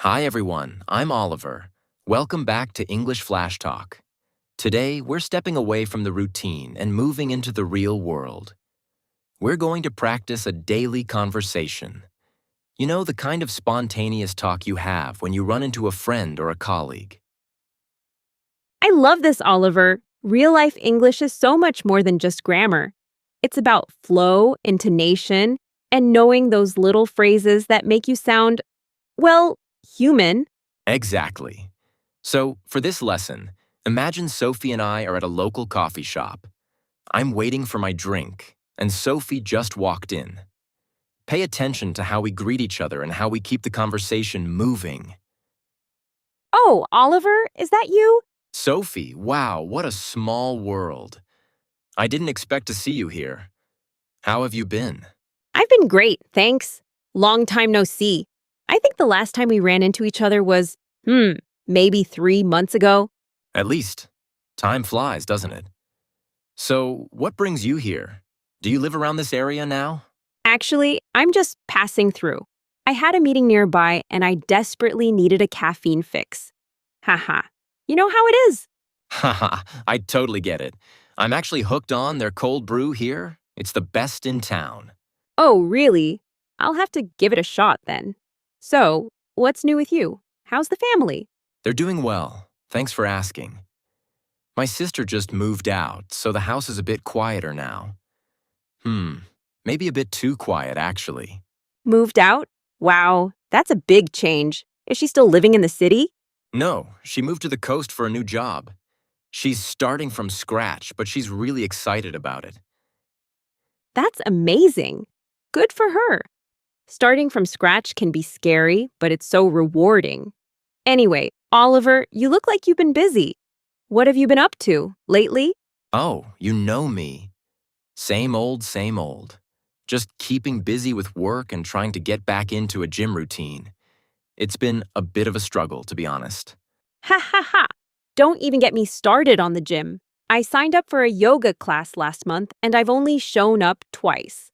Hi everyone, I'm Oliver. Welcome back to English Flash Talk. Today, we're stepping away from the routine and moving into the real world. We're going to practice a daily conversation. You know, the kind of spontaneous talk you have when you run into a friend or a colleague. I love this, Oliver. Real life English is so much more than just grammar. It's about flow, intonation, and knowing those little phrases that make you sound, well, human. Exactly. So, for this lesson, imagine Sophie and I are at a local coffee shop. I'm waiting for my drink, and Sophie just walked in. Pay attention to how we greet each other and how we keep the conversation moving. Oh, Oliver, is that you? Sophie, wow, what a small world. I didn't expect to see you here. How have you been? I've been great, thanks. Long time no see. I think the last time we ran into each other was, maybe 3 months ago. At least, time flies, doesn't it? So, what brings you here? Do you live around this area now? Actually, I'm just passing through. I had a meeting nearby and I desperately needed a caffeine fix. Haha. You know how it is. Haha, I totally get it. I'm actually hooked on their cold brew here. It's the best in town. Oh, really? I'll have to give it a shot then. So, what's new with you? How's the family? They're doing well. Thanks for asking. My sister just moved out, so the house is a bit quieter now. Maybe a bit too quiet, actually. Moved out? Wow, that's a big change. Is she still living in the city? No, she moved to the coast for a new job. She's starting from scratch, but she's really excited about it. That's amazing. Good for her. Starting from scratch can be scary, but it's so rewarding. Anyway, Oliver, you look like you've been busy. What have you been up to lately? Oh, you know me. Same old, same old. Just keeping busy with work and trying to get back into a gym routine. It's been a bit of a struggle, to be honest. Ha ha ha. Don't even get me started on the gym. I signed up for a yoga class last month and I've only shown up twice.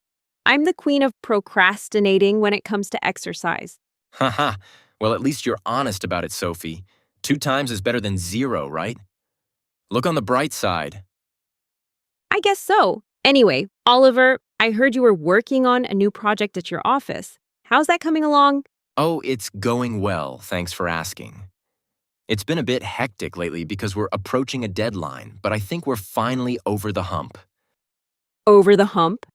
I'm the queen of procrastinating when it comes to exercise. Haha, well, at least you're honest about it, Sophie. 2 times is better than 0, right? Look on the bright side. I guess so. Anyway, Oliver, I heard you were working on a new project at your office. How's that coming along? Oh, it's going well, thanks for asking. It's been a bit hectic lately because we're approaching a deadline, but I think we're finally over the hump. Over the hump?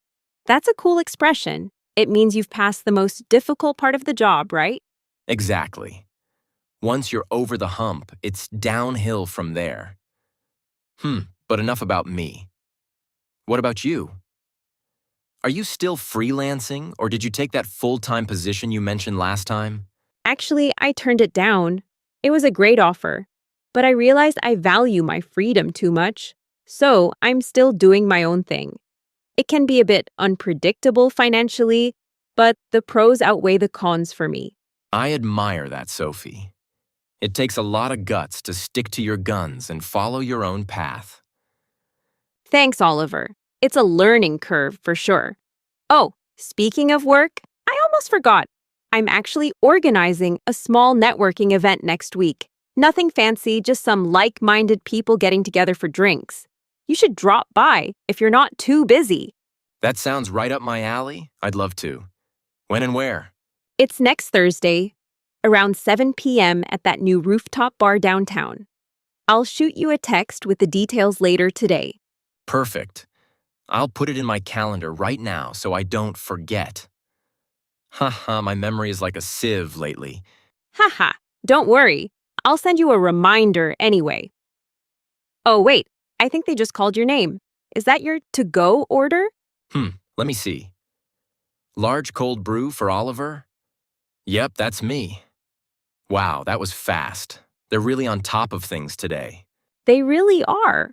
That's a cool expression. It means you've passed the most difficult part of the job, right? Exactly. Once you're over the hump, it's downhill from there. But enough about me. What about you? Are you still freelancing, or did you take that full-time position you mentioned last time? Actually, I turned it down. It was a great offer, but I realized I value my freedom too much, so I'm still doing my own thing. It can be a bit unpredictable financially, but the pros outweigh the cons for me. I admire that, Sophie. It takes a lot of guts to stick to your guns and follow your own path. Thanks, Oliver. It's a learning curve for sure. Oh, speaking of work, I almost forgot. I'm actually organizing a small networking event next week. Nothing fancy, just some like-minded people getting together for drinks. You should drop by if you're not too busy. That sounds right up my alley. I'd love to. When and where? It's next Thursday, around 7 p.m. at that new rooftop bar downtown. I'll shoot you a text with the details later today. Perfect. I'll put it in my calendar right now so I don't forget. Haha, my memory is like a sieve lately. Haha, don't worry. I'll send you a reminder anyway. Oh, wait, I think they just called your name. Is that your to-go order? Let me see. Large cold brew for Oliver? Yep, that's me. Wow, that was fast. They're really on top of things today. They really are.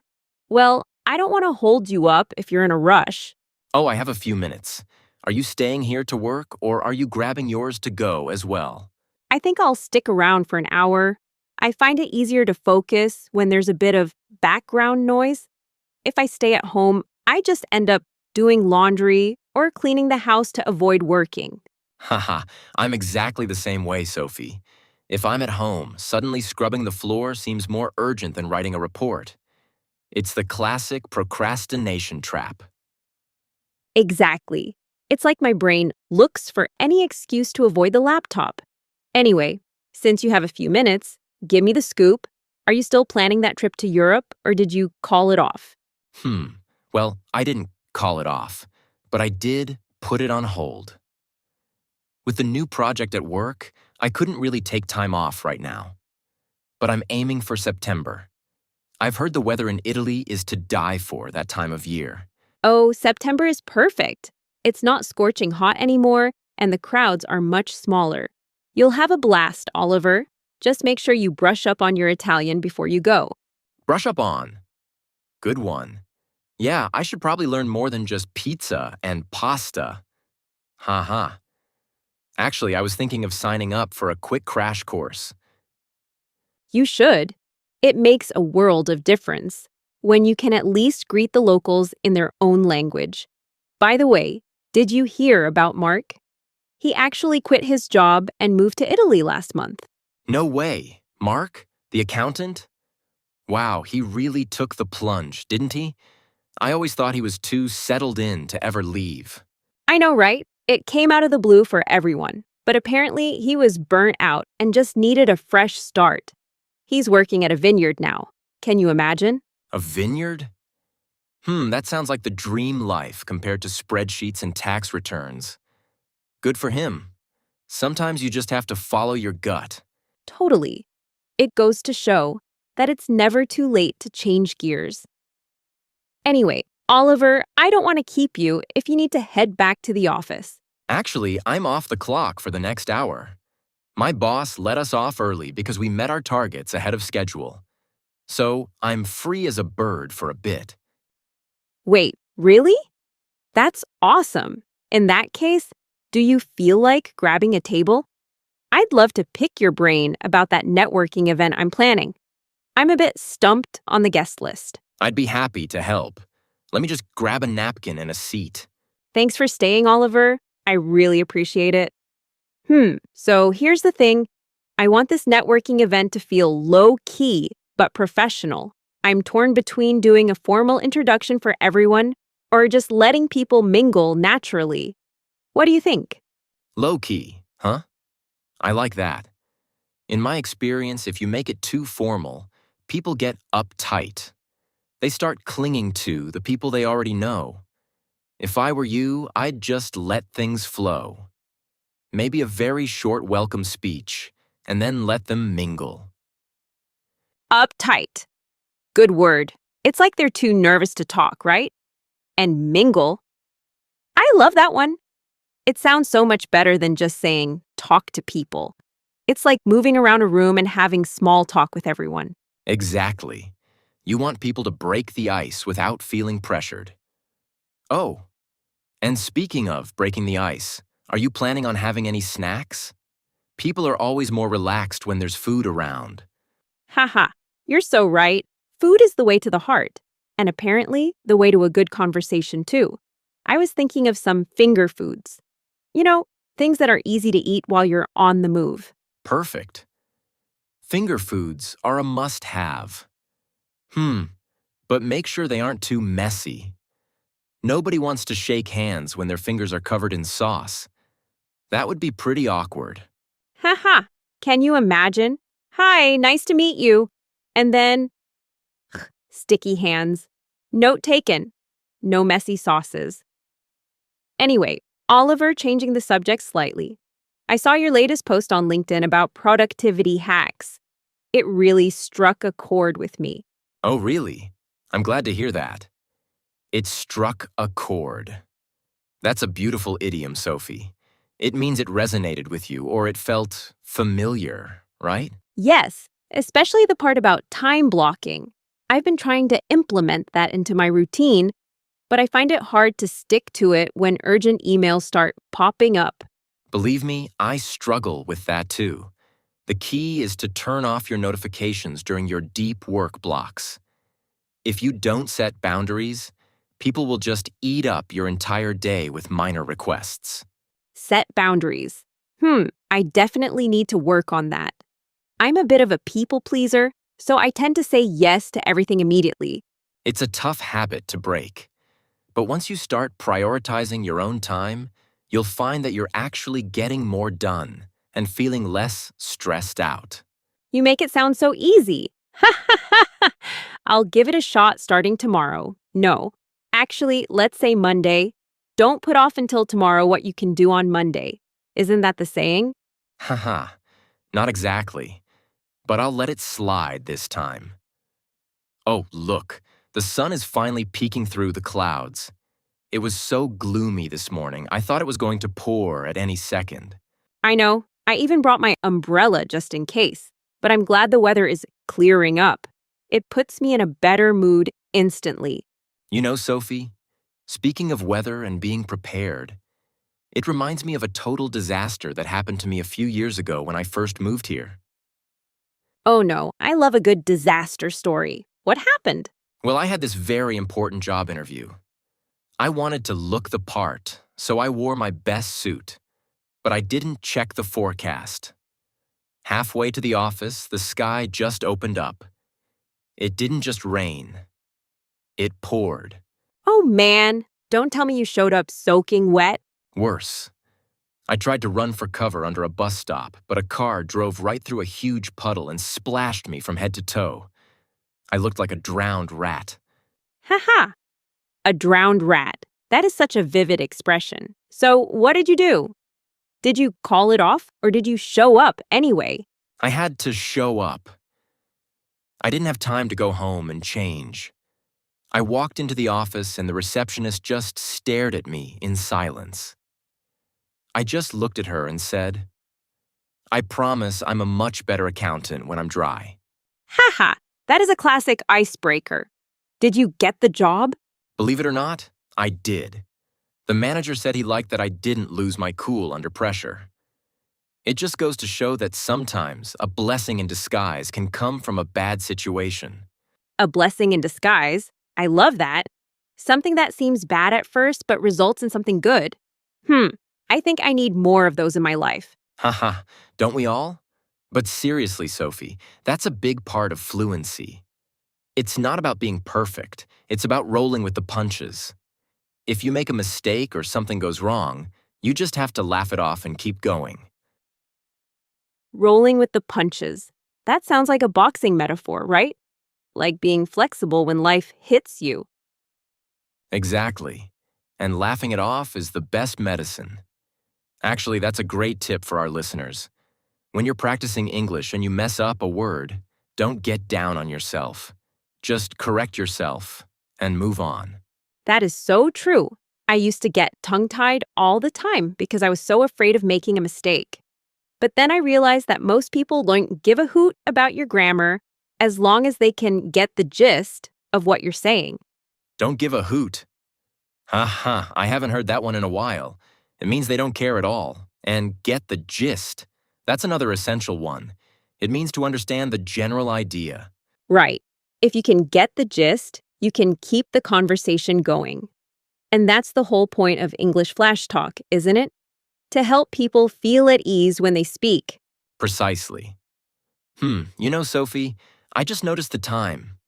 Well, I don't want to hold you up if you're in a rush. Oh, I have a few minutes. Are you staying here to work, or are you grabbing yours to go as well? I think I'll stick around for an hour. I find it easier to focus when there's a bit of background noise. If I stay at home, I just end up doing laundry or cleaning the house to avoid working. Haha, I'm exactly the same way, Sophie. If I'm at home, suddenly scrubbing the floor seems more urgent than writing a report. It's the classic procrastination trap. Exactly. It's like my brain looks for any excuse to avoid the laptop. Anyway, since you have a few minutes, give me the scoop. Are you still planning that trip to Europe, or did you call it off? Hmm. Well, I didn't call it off, but I did put it on hold. With the new project at work, I couldn't really take time off right now. But I'm aiming for September. I've heard the weather in Italy is to die for that time of year. Oh, September is perfect. It's not scorching hot anymore, and the crowds are much smaller. You'll have a blast, Oliver. Just make sure you brush up on your Italian before you go. Brush up on. Good one. Yeah, I should probably learn more than just pizza and pasta. Haha. Actually, I was thinking of signing up for a quick crash course. You should. It makes a world of difference when you can at least greet the locals in their own language. By the way, did you hear about Mark? He actually quit his job and moved to Italy last month. No way. Mark, the accountant? Wow, he really took the plunge, didn't he? I always thought he was too settled in to ever leave. I know, right? It came out of the blue for everyone, but apparently he was burnt out and just needed a fresh start. He's working at a vineyard now. Can you imagine? A vineyard? That sounds like the dream life compared to spreadsheets and tax returns. Good for him. Sometimes you just have to follow your gut. Totally. It goes to show that it's never too late to change gears. Anyway, Oliver, I don't want to keep you if you need to head back to the office. Actually, I'm off the clock for the next hour. My boss let us off early because we met our targets ahead of schedule. So I'm free as a bird for a bit. Wait, really? That's awesome. In that case, do you feel like grabbing a table? I'd love to pick your brain about that networking event I'm planning. I'm a bit stumped on the guest list. I'd be happy to help. Let me just grab a napkin and a seat. Thanks for staying, Oliver. I really appreciate it. So here's the thing. I want this networking event to feel low-key but professional. I'm torn between doing a formal introduction for everyone or just letting people mingle naturally. What do you think? Low-key, huh? I like that. In my experience, if you make it too formal, people get uptight. They start clinging to the people they already know. If I were you, I'd just let things flow. Maybe a very short welcome speech, and then let them mingle. Uptight. Good word. It's like they're too nervous to talk, right? And mingle. I love that one. It sounds so much better than just saying talk to people. It's like moving around a room and having small talk with everyone. Exactly. You want people to break the ice without feeling pressured. Oh, and speaking of breaking the ice, are you planning on having any snacks? People are always more relaxed when there's food around. Haha, you're so right. Food is the way to the heart, and apparently the way to a good conversation too. I was thinking of some finger foods. You know, things that are easy to eat while you're on the move. Perfect. Finger foods are a must-have. But make sure they aren't too messy. Nobody wants to shake hands when their fingers are covered in sauce. That would be pretty awkward. Haha, can you imagine? Hi, nice to meet you. And then, sticky hands. Note taken. No messy sauces. Anyway, Oliver, changing the subject slightly. I saw your latest post on LinkedIn about productivity hacks. It really struck a chord with me. Oh, really? I'm glad to hear that. It struck a chord. That's a beautiful idiom, Sophie. It means it resonated with you or it felt familiar, right? Yes, especially the part about time blocking. I've been trying to implement that into my routine, but I find it hard to stick to it when urgent emails start popping up. Believe me, I struggle with that too. The key is to turn off your notifications during your deep work blocks. If you don't set boundaries, people will just eat up your entire day with minor requests. Set boundaries. I definitely need to work on that. I'm a bit of a people pleaser, so I tend to say yes to everything immediately. It's a tough habit to break. But once you start prioritizing your own time, you'll find that you're actually getting more done and feeling less stressed out. You make it sound so easy. I'll give it a shot starting tomorrow. No, actually, let's say Monday. Don't put off until tomorrow what you can do on Monday. Isn't that the saying? Haha, not exactly. But I'll let it slide this time. Oh, look, the sun is finally peeking through the clouds. It was so gloomy this morning, I thought it was going to pour at any second. I know. I even brought my umbrella just in case. But I'm glad the weather is clearing up. It puts me in a better mood instantly. You know, Sophie, speaking of weather and being prepared, it reminds me of a total disaster that happened to me a few years ago when I first moved here. Oh no, I love a good disaster story. What happened? Well, I had this very important job interview. I wanted to look the part, so I wore my best suit. But I didn't check the forecast. Halfway to the office, the sky just opened up. It didn't just rain. It poured. Oh man, don't tell me you showed up soaking wet. Worse. I tried to run for cover under a bus stop, but a car drove right through a huge puddle and splashed me from head to toe. I looked like a drowned rat. Haha, a drowned rat. That is such a vivid expression. So what did you do? Did you call it off or did you show up anyway? I had to show up. I didn't have time to go home and change. I walked into the office and the receptionist just stared at me in silence. I just looked at her and said, "I promise I'm a much better accountant when I'm dry." Haha, that is a classic icebreaker. Did you get the job? Believe it or not, I did. The manager said he liked that I didn't lose my cool under pressure. It just goes to show that sometimes a blessing in disguise can come from a bad situation. A blessing in disguise. I love that. Something that seems bad at first but results in something good. I think I need more of those in my life. Haha, don't we all? But seriously, Sophie, that's a big part of fluency. It's not about being perfect, it's about rolling with the punches. If you make a mistake or something goes wrong, you just have to laugh it off and keep going. Rolling with the punches. That sounds like a boxing metaphor, right? Like being flexible when life hits you. Exactly. And laughing it off is the best medicine. Actually, that's a great tip for our listeners. When you're practicing English and you mess up a word, don't get down on yourself. Just correct yourself and move on. That is so true. I used to get tongue-tied all the time because I was so afraid of making a mistake. But then I realized that most people don't give a hoot about your grammar as long as they can get the gist of what you're saying. Don't give a hoot. Haha, I haven't heard that one in a while. It means they don't care at all. And get the gist. That's another essential one. It means to understand the general idea. Right. If you can get the gist, you can keep the conversation going. And that's the whole point of English Flash Talk, isn't it? To help people feel at ease when they speak. Precisely. You know, Sophie, I just noticed the time.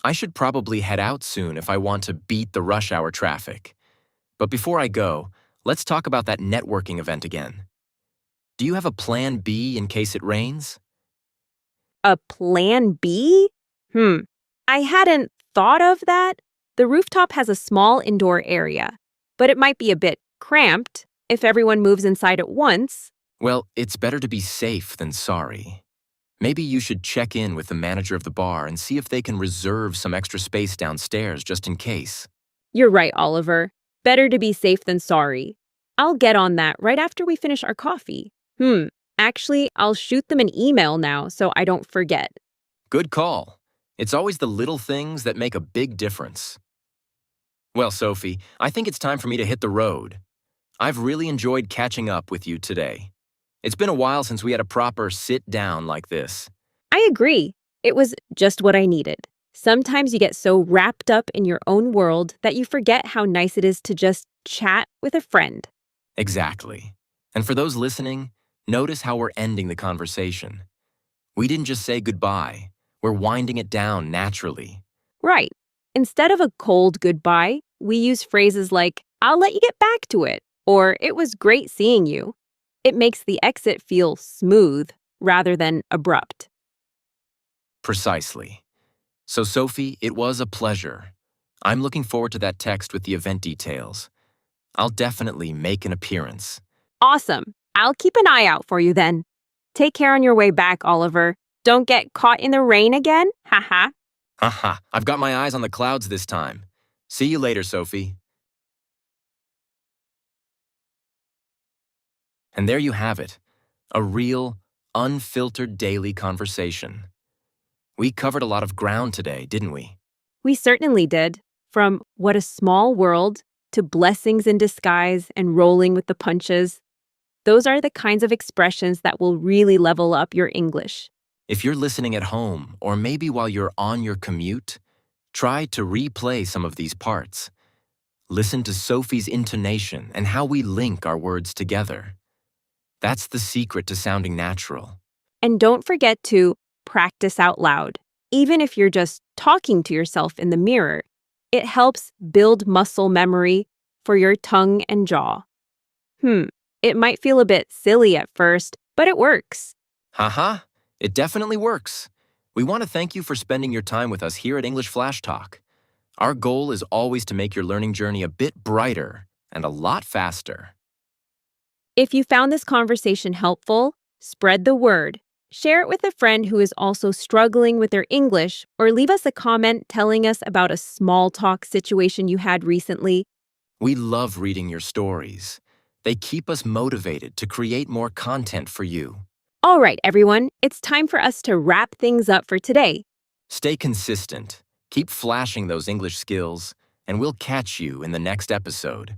I should probably head out soon if I want to beat the rush hour traffic. But before I go, let's talk about that networking event again. Do you have a plan B in case it rains? A plan B? I hadn't thought of that. The rooftop has a small indoor area, but it might be a bit cramped if everyone moves inside at once. Well, it's better to be safe than sorry. Maybe you should check in with the manager of the bar and see if they can reserve some extra space downstairs just in case. You're right, Oliver. Better to be safe than sorry. I'll get on that right after we finish our coffee. Actually, I'll shoot them an email now so I don't forget. Good call. It's always the little things that make a big difference. Well, Sophie, I think it's time for me to hit the road. I've really enjoyed catching up with you today. It's been a while since we had a proper sit-down like this. I agree. It was just what I needed. Sometimes you get so wrapped up in your own world that you forget how nice it is to just chat with a friend. Exactly. And for those listening, notice how we're ending the conversation. We didn't just say goodbye. We're winding it down naturally. Right. Instead of a cold goodbye, we use phrases like, I'll let you get back to it, or it was great seeing you. It makes the exit feel smooth rather than abrupt. Precisely. So, Sophie, it was a pleasure. I'm looking forward to that text with the event details. I'll definitely make an appearance. Awesome. I'll keep an eye out for you then. Take care on your way back, Oliver. Don't get caught in the rain again. Haha. Haha, I've got my eyes on the clouds this time. See you later, Sophie. And there you have it, a real, unfiltered daily conversation. We covered a lot of ground today, didn't we? We certainly did. From what a small world to blessings in disguise and rolling with the punches. Those are the kinds of expressions that will really level up your English. If you're listening at home, or maybe while you're on your commute, try to replay some of these parts. Listen to Sophie's intonation and how we link our words together. That's the secret to sounding natural. And don't forget to practice out loud. Even if you're just talking to yourself in the mirror, it helps build muscle memory for your tongue and jaw. It might feel a bit silly at first, but it works. Haha, it definitely works. We want to thank you for spending your time with us here at English Flash Talk. Our goal is always to make your learning journey a bit brighter and a lot faster. If you found this conversation helpful, spread the word. Share it with a friend who is also struggling with their English, or leave us a comment telling us about a small talk situation you had recently. We love reading your stories. They keep us motivated to create more content for you. All right, everyone, it's time for us to wrap things up for today. Stay consistent, keep flashing those English skills, and we'll catch you in the next episode.